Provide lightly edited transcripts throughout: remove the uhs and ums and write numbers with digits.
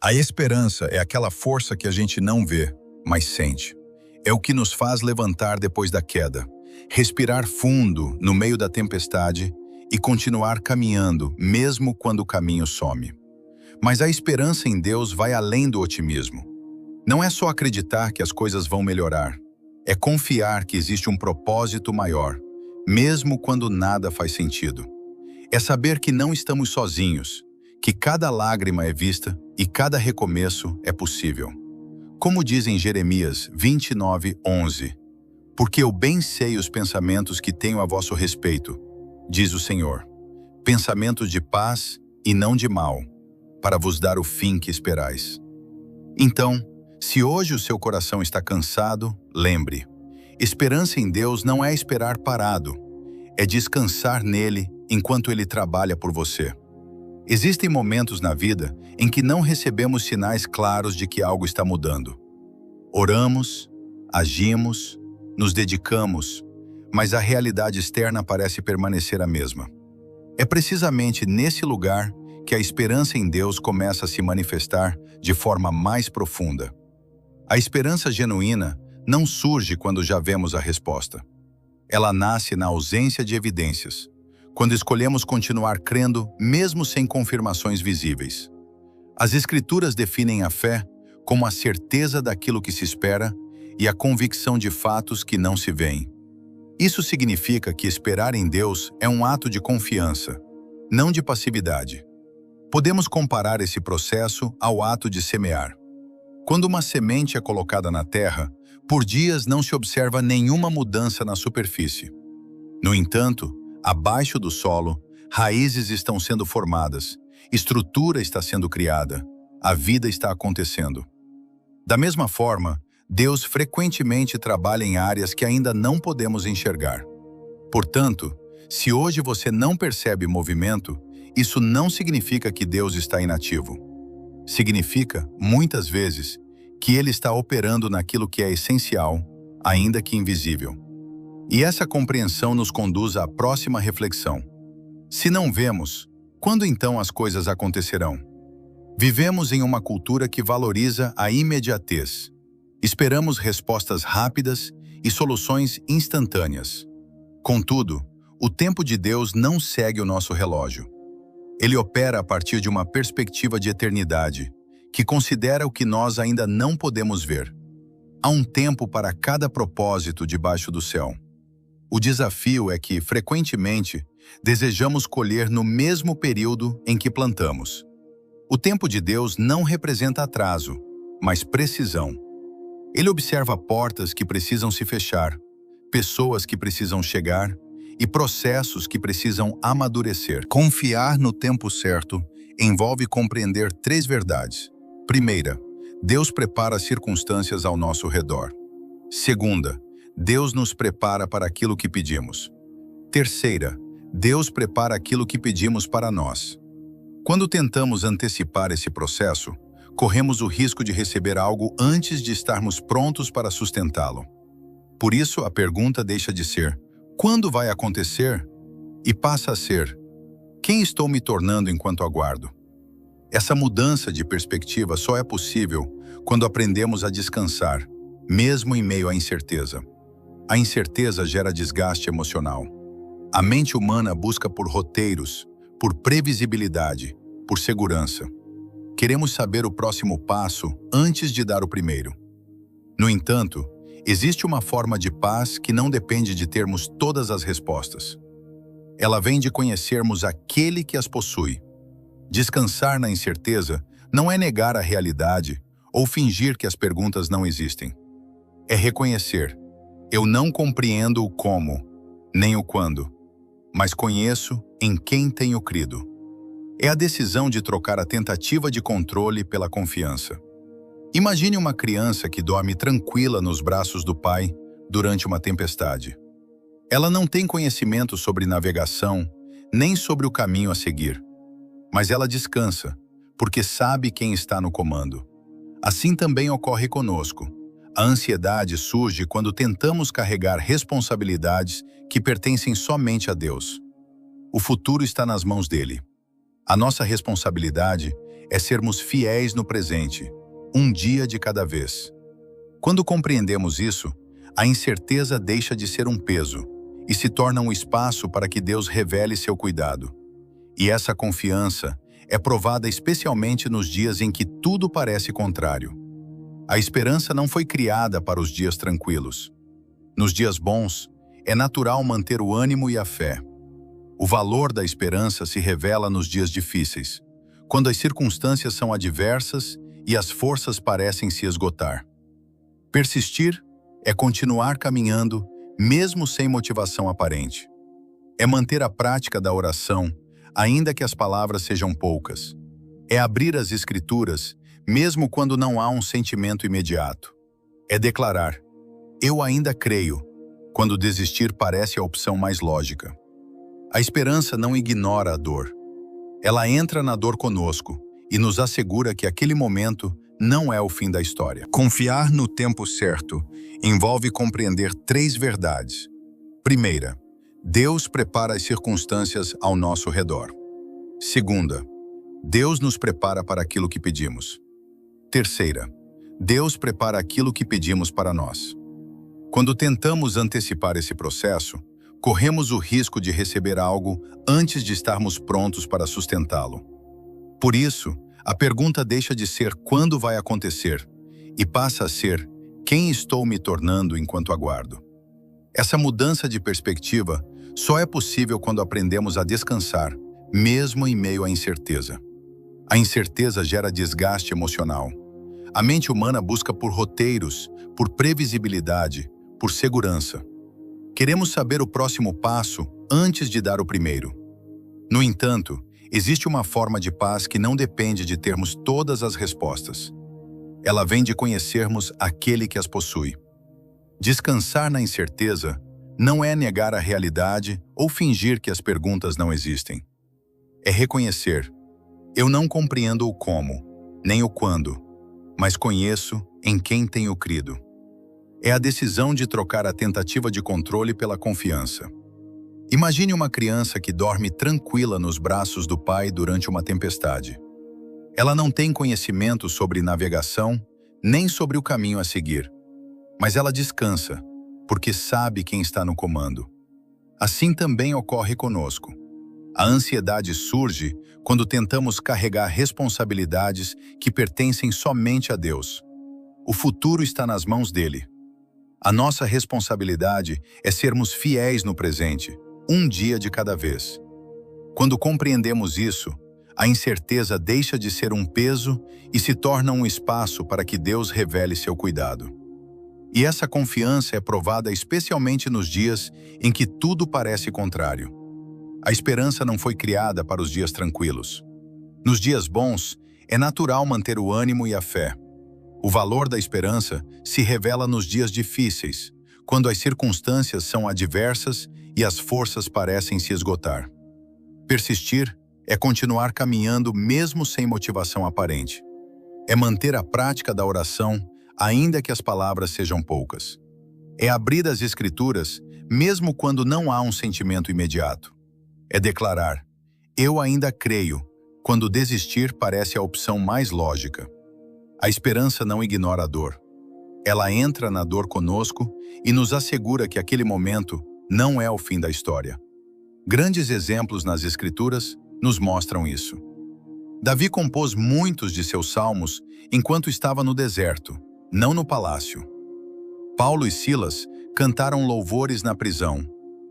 A esperança é aquela força que a gente não vê, mas sente. É o que nos faz levantar depois da queda, respirar fundo no meio da tempestade e continuar caminhando, mesmo quando o caminho some. Mas a esperança em Deus vai além do otimismo. Não é só acreditar que as coisas vão melhorar. É confiar que existe um propósito maior, mesmo quando nada faz sentido. É saber que não estamos sozinhos, que cada lágrima é vista e cada recomeço é possível. Como diz em Jeremias 29:11, porque eu bem sei os pensamentos que tenho a vosso respeito, diz o Senhor, pensamentos de paz e não de mal, para vos dar o fim que esperais. Então, se hoje o seu coração está cansado, lembre, esperança em Deus não é esperar parado, é descansar nele enquanto ele trabalha por você. Existem momentos na vida em que não recebemos sinais claros de que algo está mudando. Oramos, agimos, nos dedicamos, mas a realidade externa parece permanecer a mesma. É precisamente nesse lugar que a esperança em Deus começa a se manifestar de forma mais profunda. A esperança genuína não surge quando já vemos a resposta. Ela nasce na ausência de evidências, quando escolhemos continuar crendo mesmo sem confirmações visíveis. As Escrituras definem a fé como a certeza daquilo que se espera e a convicção de fatos que não se veem. Isso significa que esperar em Deus é um ato de confiança, não de passividade. Podemos comparar esse processo ao ato de semear. Quando uma semente é colocada na terra, por dias não se observa nenhuma mudança na superfície. No entanto, abaixo do solo, raízes estão sendo formadas, estrutura está sendo criada, a vida está acontecendo. Da mesma forma, Deus frequentemente trabalha em áreas que ainda não podemos enxergar. Portanto, se hoje você não percebe movimento, isso não significa que Deus está inativo. Significa, muitas vezes, que Ele está operando naquilo que é essencial, ainda que invisível. E essa compreensão nos conduz à próxima reflexão. Se não vemos, quando então as coisas acontecerão? Vivemos em uma cultura que valoriza a imediatez. Esperamos respostas rápidas e soluções instantâneas. Contudo, o tempo de Deus não segue o nosso relógio. Ele opera a partir de uma perspectiva de eternidade, que considera o que nós ainda não podemos ver. Há um tempo para cada propósito debaixo do céu. O desafio é que, frequentemente, desejamos colher no mesmo período em que plantamos. O tempo de Deus não representa atraso, mas precisão. Ele observa portas que precisam se fechar, pessoas que precisam chegar e processos que precisam amadurecer. Confiar no tempo certo envolve compreender 3 verdades. Primeira, Deus prepara as circunstâncias ao nosso redor. Segunda, Deus nos prepara para aquilo que pedimos. Terceira, Deus prepara aquilo que pedimos para nós. Quando tentamos antecipar esse processo, corremos o risco de receber algo antes de estarmos prontos para sustentá-lo. Por isso, a pergunta deixa de ser, quando vai acontecer? E passa a ser, quem estou me tornando enquanto aguardo? Essa mudança de perspectiva só é possível quando aprendemos a descansar, mesmo em meio à incerteza. A incerteza gera desgaste emocional. A mente humana busca por roteiros, por previsibilidade, por segurança. Queremos saber o próximo passo antes de dar o primeiro. No entanto, existe uma forma de paz que não depende de termos todas as respostas. Ela vem de conhecermos aquele que as possui. Descansar na incerteza não é negar a realidade ou fingir que as perguntas não existem. É reconhecer, eu não compreendo o como, nem o quando, mas conheço em quem tenho crido. É a decisão de trocar a tentativa de controle pela confiança. Imagine uma criança que dorme tranquila nos braços do pai durante uma tempestade. Ela não tem conhecimento sobre navegação, nem sobre o caminho a seguir. Mas ela descansa, porque sabe quem está no comando. Assim também ocorre conosco. A ansiedade surge quando tentamos carregar responsabilidades que pertencem somente a Deus. O futuro está nas mãos dele. A nossa responsabilidade é sermos fiéis no presente, um dia de cada vez. Quando compreendemos isso, a incerteza deixa de ser um peso e se torna um espaço para que Deus revele seu cuidado. E essa confiança é provada especialmente nos dias em que tudo parece contrário. A esperança não foi criada para os dias tranquilos. Nos dias bons, é natural manter o ânimo e a fé. O valor da esperança se revela nos dias difíceis, quando as circunstâncias são adversas e as forças parecem se esgotar. Persistir é continuar caminhando, mesmo sem motivação aparente. É manter a prática da oração, ainda que as palavras sejam poucas. É abrir as Escrituras, mesmo quando não há um sentimento imediato. É declarar: eu ainda creio, quando desistir parece a opção mais lógica. A esperança não ignora a dor. Ela entra na dor conosco e nos assegura que aquele momento não é o fim da história. Confiar no tempo certo envolve compreender 3 verdades. Primeira, Deus prepara as circunstâncias ao nosso redor. Segunda, Deus nos prepara para aquilo que pedimos. Terceira, Deus prepara aquilo que pedimos para nós. Quando tentamos antecipar esse processo, corremos o risco de receber algo antes de estarmos prontos para sustentá-lo. Por isso, a pergunta deixa de ser quando vai acontecer e passa a ser quem estou me tornando enquanto aguardo. Essa mudança de perspectiva só é possível quando aprendemos a descansar, mesmo em meio à incerteza. A incerteza gera desgaste emocional. A mente humana busca por roteiros, por previsibilidade, por segurança. Queremos saber o próximo passo antes de dar o primeiro. No entanto, existe uma forma de paz que não depende de termos todas as respostas. Ela vem de conhecermos aquele que as possui. Descansar na incerteza não é negar a realidade ou fingir que as perguntas não existem. É reconhecer: eu não compreendo o como, nem o quando, mas conheço em quem tenho crido. É a decisão de trocar a tentativa de controle pela confiança. Imagine uma criança que dorme tranquila nos braços do pai durante uma tempestade. Ela não tem conhecimento sobre navegação, nem sobre o caminho a seguir. Mas ela descansa, porque sabe quem está no comando. Assim também ocorre conosco. A ansiedade surge quando tentamos carregar responsabilidades que pertencem somente a Deus. O futuro está nas mãos dele. A nossa responsabilidade é sermos fiéis no presente, um dia de cada vez. Quando compreendemos isso, a incerteza deixa de ser um peso e se torna um espaço para que Deus revele seu cuidado. E essa confiança é provada especialmente nos dias em que tudo parece contrário. A esperança não foi criada para os dias tranquilos. Nos dias bons, é natural manter o ânimo e a fé. O valor da esperança se revela nos dias difíceis, quando as circunstâncias são adversas e as forças parecem se esgotar. Persistir é continuar caminhando mesmo sem motivação aparente. É manter a prática da oração, ainda que as palavras sejam poucas. É abrir as Escrituras, mesmo quando não há um sentimento imediato. É declarar: eu ainda creio, quando desistir parece a opção mais lógica. A esperança não ignora a dor. Ela entra na dor conosco e nos assegura que aquele momento não é o fim da história. Grandes exemplos nas Escrituras nos mostram isso. Davi compôs muitos de seus salmos enquanto estava no deserto, não no palácio. Paulo e Silas cantaram louvores na prisão,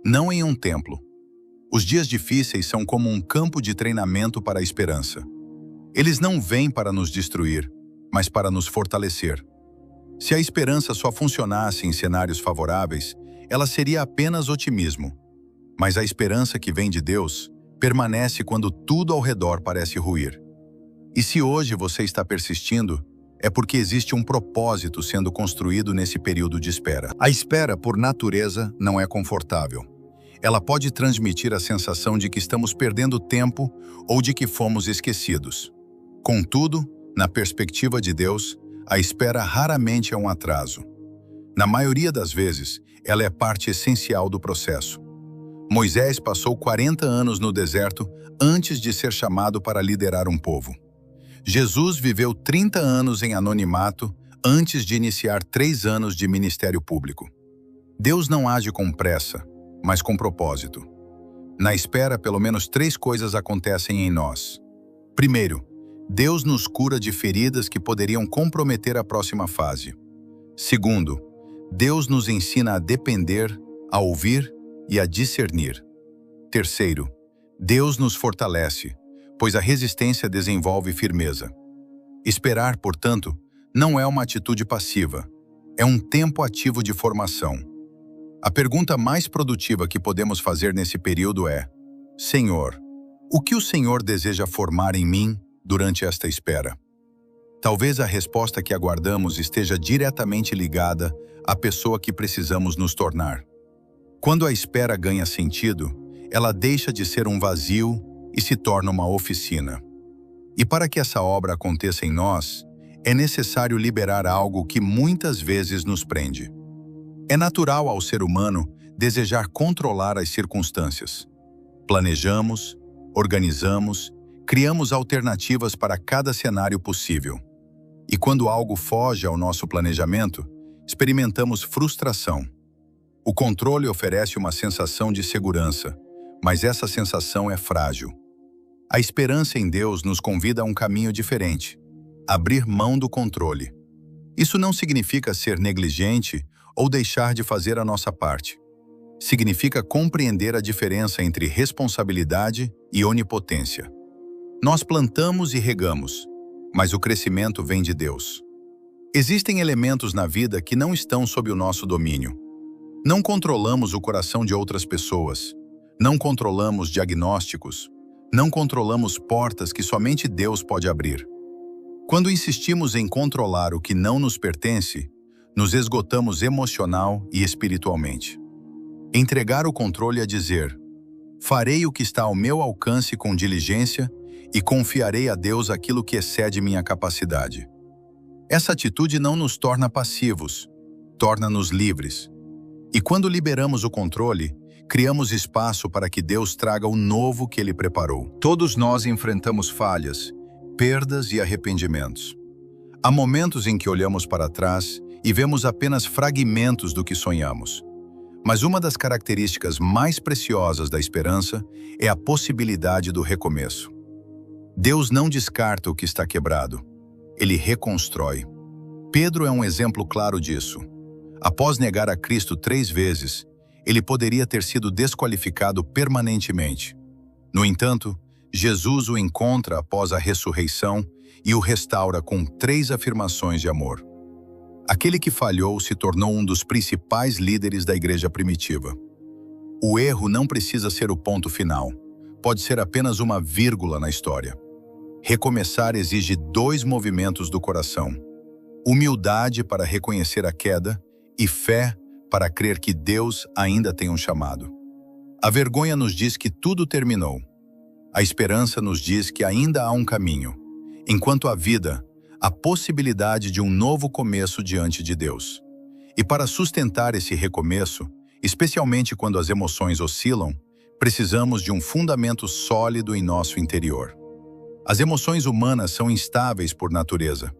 não em um templo. Os dias difíceis são como um campo de treinamento para a esperança. Eles não vêm para nos destruir, mas para nos fortalecer. Se a esperança só funcionasse em cenários favoráveis, ela seria apenas otimismo. Mas a esperança que vem de Deus permanece quando tudo ao redor parece ruir. E se hoje você está persistindo, é porque existe um propósito sendo construído nesse período de espera. A espera, por natureza, não é confortável. Ela pode transmitir a sensação de que estamos perdendo tempo ou de que fomos esquecidos. Contudo, na perspectiva de Deus, a espera raramente é um atraso. Na maioria das vezes, ela é parte essencial do processo. Moisés passou 40 anos no deserto antes de ser chamado para liderar um povo. Jesus viveu 30 anos em anonimato antes de iniciar 3 anos de ministério público. Deus não age com pressa, mas com propósito. Na espera, pelo menos 3 coisas acontecem em nós. Primeiro, Deus nos cura de feridas que poderiam comprometer a próxima fase. Segundo, Deus nos ensina a depender, a ouvir e a discernir. Terceiro, Deus nos fortalece, pois a resistência desenvolve firmeza. Esperar, portanto, não é uma atitude passiva, é um tempo ativo de formação. A pergunta mais produtiva que podemos fazer nesse período é: Senhor, o que o Senhor deseja formar em mim durante esta espera? Talvez a resposta que aguardamos esteja diretamente ligada à pessoa que precisamos nos tornar. Quando a espera ganha sentido, ela deixa de ser um vazio e se torna uma oficina. E para que essa obra aconteça em nós, é necessário liberar algo que muitas vezes nos prende. É natural ao ser humano desejar controlar as circunstâncias. Planejamos, organizamos, criamos alternativas para cada cenário possível. E quando algo foge ao nosso planejamento, experimentamos frustração. O controle oferece uma sensação de segurança, mas essa sensação é frágil. A esperança em Deus nos convida a um caminho diferente: abrir mão do controle. Isso não significa ser negligente ou deixar de fazer a nossa parte. Significa compreender a diferença entre responsabilidade e onipotência. Nós plantamos e regamos, mas o crescimento vem de Deus. Existem elementos na vida que não estão sob o nosso domínio. Não controlamos o coração de outras pessoas. Não controlamos diagnósticos. Não controlamos portas que somente Deus pode abrir. Quando insistimos em controlar o que não nos pertence, nos esgotamos emocional e espiritualmente. Entregar o controle é dizer: farei o que está ao meu alcance com diligência e confiarei a Deus aquilo que excede minha capacidade. Essa atitude não nos torna passivos, torna-nos livres. E quando liberamos o controle, criamos espaço para que Deus traga o novo que Ele preparou. Todos nós enfrentamos falhas, perdas e arrependimentos. Há momentos em que olhamos para trás e vemos apenas fragmentos do que sonhamos. Mas uma das características mais preciosas da esperança é a possibilidade do recomeço. Deus não descarta o que está quebrado. Ele reconstrói. Pedro é um exemplo claro disso. Após negar a Cristo 3 vezes, ele poderia ter sido desqualificado permanentemente. No entanto, Jesus o encontra após a ressurreição e o restaura com 3 afirmações de amor. Aquele que falhou se tornou um dos principais líderes da igreja primitiva. O erro não precisa ser o ponto final. Pode ser apenas uma vírgula na história. Recomeçar exige 2 movimentos do coração: humildade para reconhecer a queda e fé para crer que Deus ainda tem um chamado. A vergonha nos diz que tudo terminou. A esperança nos diz que ainda há um caminho, enquanto a vida, a possibilidade de um novo começo diante de Deus. E para sustentar esse recomeço, especialmente quando as emoções oscilam, precisamos de um fundamento sólido em nosso interior. As emoções humanas são instáveis por natureza.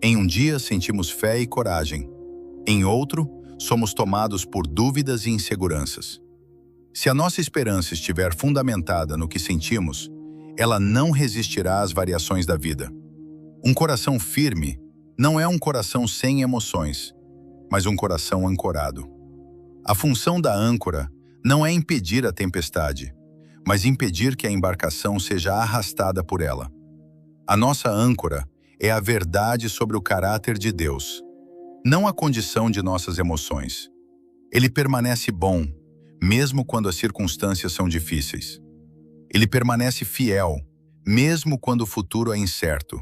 Em um dia sentimos fé e coragem. Em outro, somos tomados por dúvidas e inseguranças. Se a nossa esperança estiver fundamentada no que sentimos, ela não resistirá às variações da vida. Um coração firme não é um coração sem emoções, mas um coração ancorado. A função da âncora não é impedir a tempestade, mas impedir que a embarcação seja arrastada por ela. A nossa âncora é a verdade sobre o caráter de Deus, não a condição de nossas emoções. Ele permanece bom, mesmo quando as circunstâncias são difíceis. Ele permanece fiel, mesmo quando o futuro é incerto.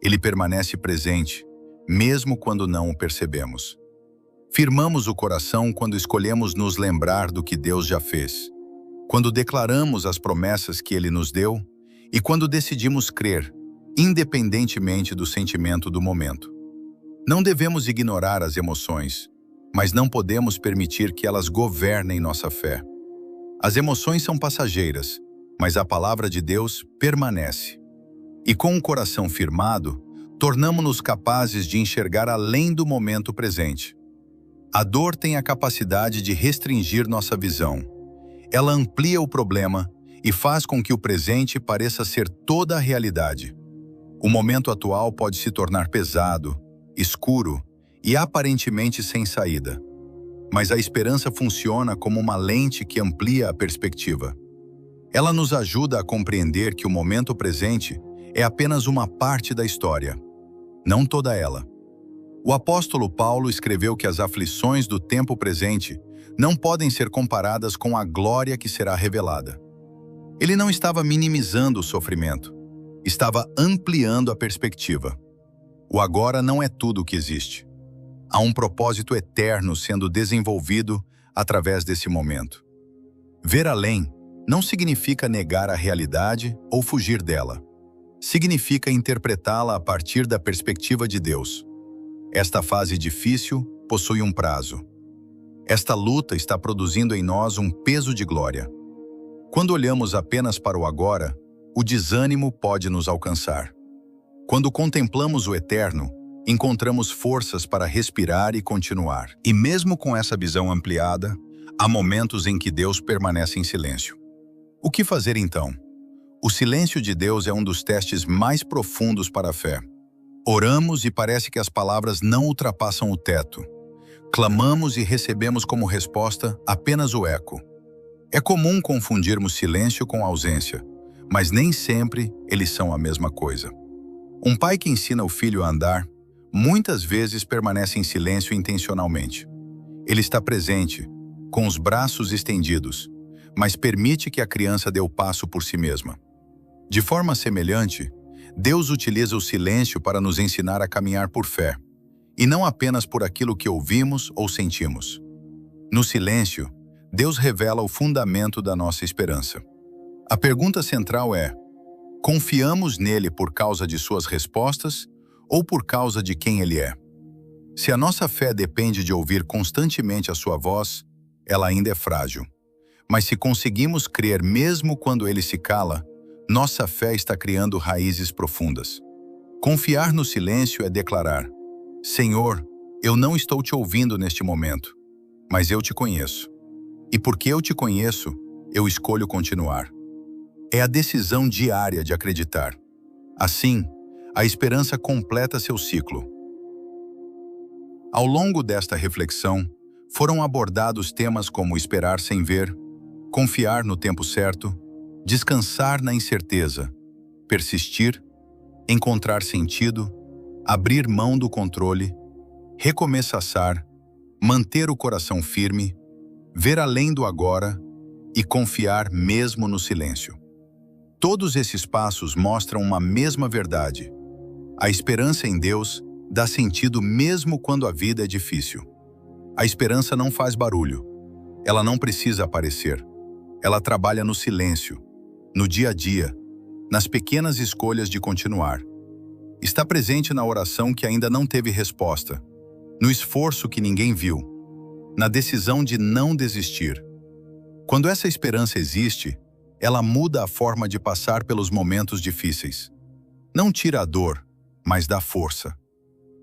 Ele permanece presente, mesmo quando não o percebemos. Firmamos o coração quando escolhemos nos lembrar do que Deus já fez, quando declaramos as promessas que Ele nos deu e quando decidimos crer, independentemente do sentimento do momento. Não devemos ignorar as emoções, mas não podemos permitir que elas governem nossa fé. As emoções são passageiras, mas a palavra de Deus permanece. E com o coração firmado, tornamo-nos capazes de enxergar além do momento presente. A dor tem a capacidade de restringir nossa visão. Ela amplia o problema e faz com que o presente pareça ser toda a realidade. O momento atual pode se tornar pesado, escuro e aparentemente sem saída. Mas a esperança funciona como uma lente que amplia a perspectiva. Ela nos ajuda a compreender que o momento presente é apenas uma parte da história, não toda ela. O apóstolo Paulo escreveu que as aflições do tempo presente não podem ser comparadas com a glória que será revelada. Ele não estava minimizando o sofrimento, estava ampliando a perspectiva. O agora não é tudo o que existe. Há um propósito eterno sendo desenvolvido através desse momento. Ver além não significa negar a realidade ou fugir dela. Significa interpretá-la a partir da perspectiva de Deus. Esta fase difícil possui um prazo. Esta luta está produzindo em nós um peso de glória. Quando olhamos apenas para o agora, o desânimo pode nos alcançar. Quando contemplamos o eterno, encontramos forças para respirar e continuar. E mesmo com essa visão ampliada, há momentos em que Deus permanece em silêncio. O que fazer então? O silêncio de Deus é um dos testes mais profundos para a fé. Oramos e parece que as palavras não ultrapassam o teto. Clamamos e recebemos como resposta apenas o eco. É comum confundirmos silêncio com ausência, mas nem sempre eles são a mesma coisa. Um pai que ensina o filho a andar, muitas vezes permanece em silêncio intencionalmente. Ele está presente, com os braços estendidos, mas permite que a criança dê o passo por si mesma. De forma semelhante, Deus utiliza o silêncio para nos ensinar a caminhar por fé, e não apenas por aquilo que ouvimos ou sentimos. No silêncio, Deus revela o fundamento da nossa esperança. A pergunta central é: confiamos nele por causa de suas respostas ou por causa de quem ele é? Se a nossa fé depende de ouvir constantemente a sua voz, ela ainda é frágil. Mas se conseguimos crer mesmo quando ele se cala, nossa fé está criando raízes profundas. Confiar no silêncio é declarar: Senhor, eu não estou te ouvindo neste momento, mas eu te conheço. E porque eu te conheço, eu escolho continuar. É a decisão diária de acreditar. Assim, a esperança completa seu ciclo. Ao longo desta reflexão, foram abordados temas como esperar sem ver, confiar no tempo certo, descansar na incerteza, persistir, encontrar sentido, abrir mão do controle, recomeçar, manter o coração firme, ver além do agora e confiar mesmo no silêncio. Todos esses passos mostram uma mesma verdade. A esperança em Deus dá sentido mesmo quando a vida é difícil. A esperança não faz barulho. Ela não precisa aparecer. Ela trabalha no silêncio, no dia a dia, nas pequenas escolhas de continuar. Está presente na oração que ainda não teve resposta, no esforço que ninguém viu, na decisão de não desistir. Quando essa esperança existe, ela muda a forma de passar pelos momentos difíceis. Não tira a dor, mas dá força.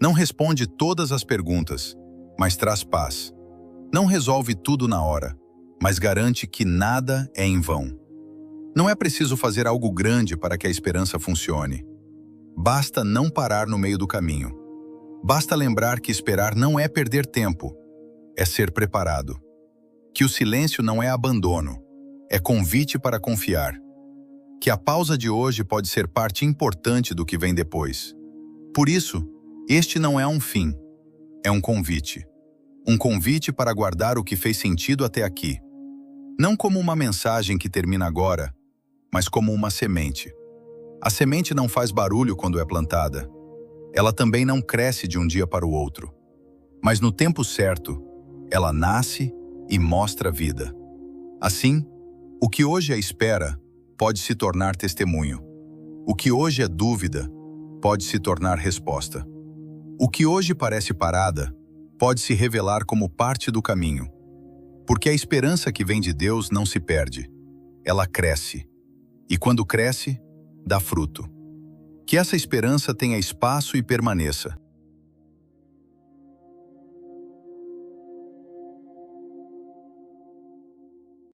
Não responde todas as perguntas, mas traz paz. Não resolve tudo na hora, mas garante que nada é em vão. Não é preciso fazer algo grande para que a esperança funcione. Basta não parar no meio do caminho. Basta lembrar que esperar não é perder tempo, é ser preparado. Que o silêncio não é abandono, é convite para confiar. Que a pausa de hoje pode ser parte importante do que vem depois. Por isso, este não é um fim, é um convite. Um convite para guardar o que fez sentido até aqui. Não como uma mensagem que termina agora, mas como uma semente. A semente não faz barulho quando é plantada. Ela também não cresce de um dia para o outro. Mas no tempo certo, ela nasce e mostra vida. Assim, o que hoje é espera pode se tornar testemunho. O que hoje é dúvida pode se tornar resposta. O que hoje parece parada pode se revelar como parte do caminho. Porque a esperança que vem de Deus não se perde. Ela cresce. E quando cresce, dá fruto. Que essa esperança tenha espaço e permaneça.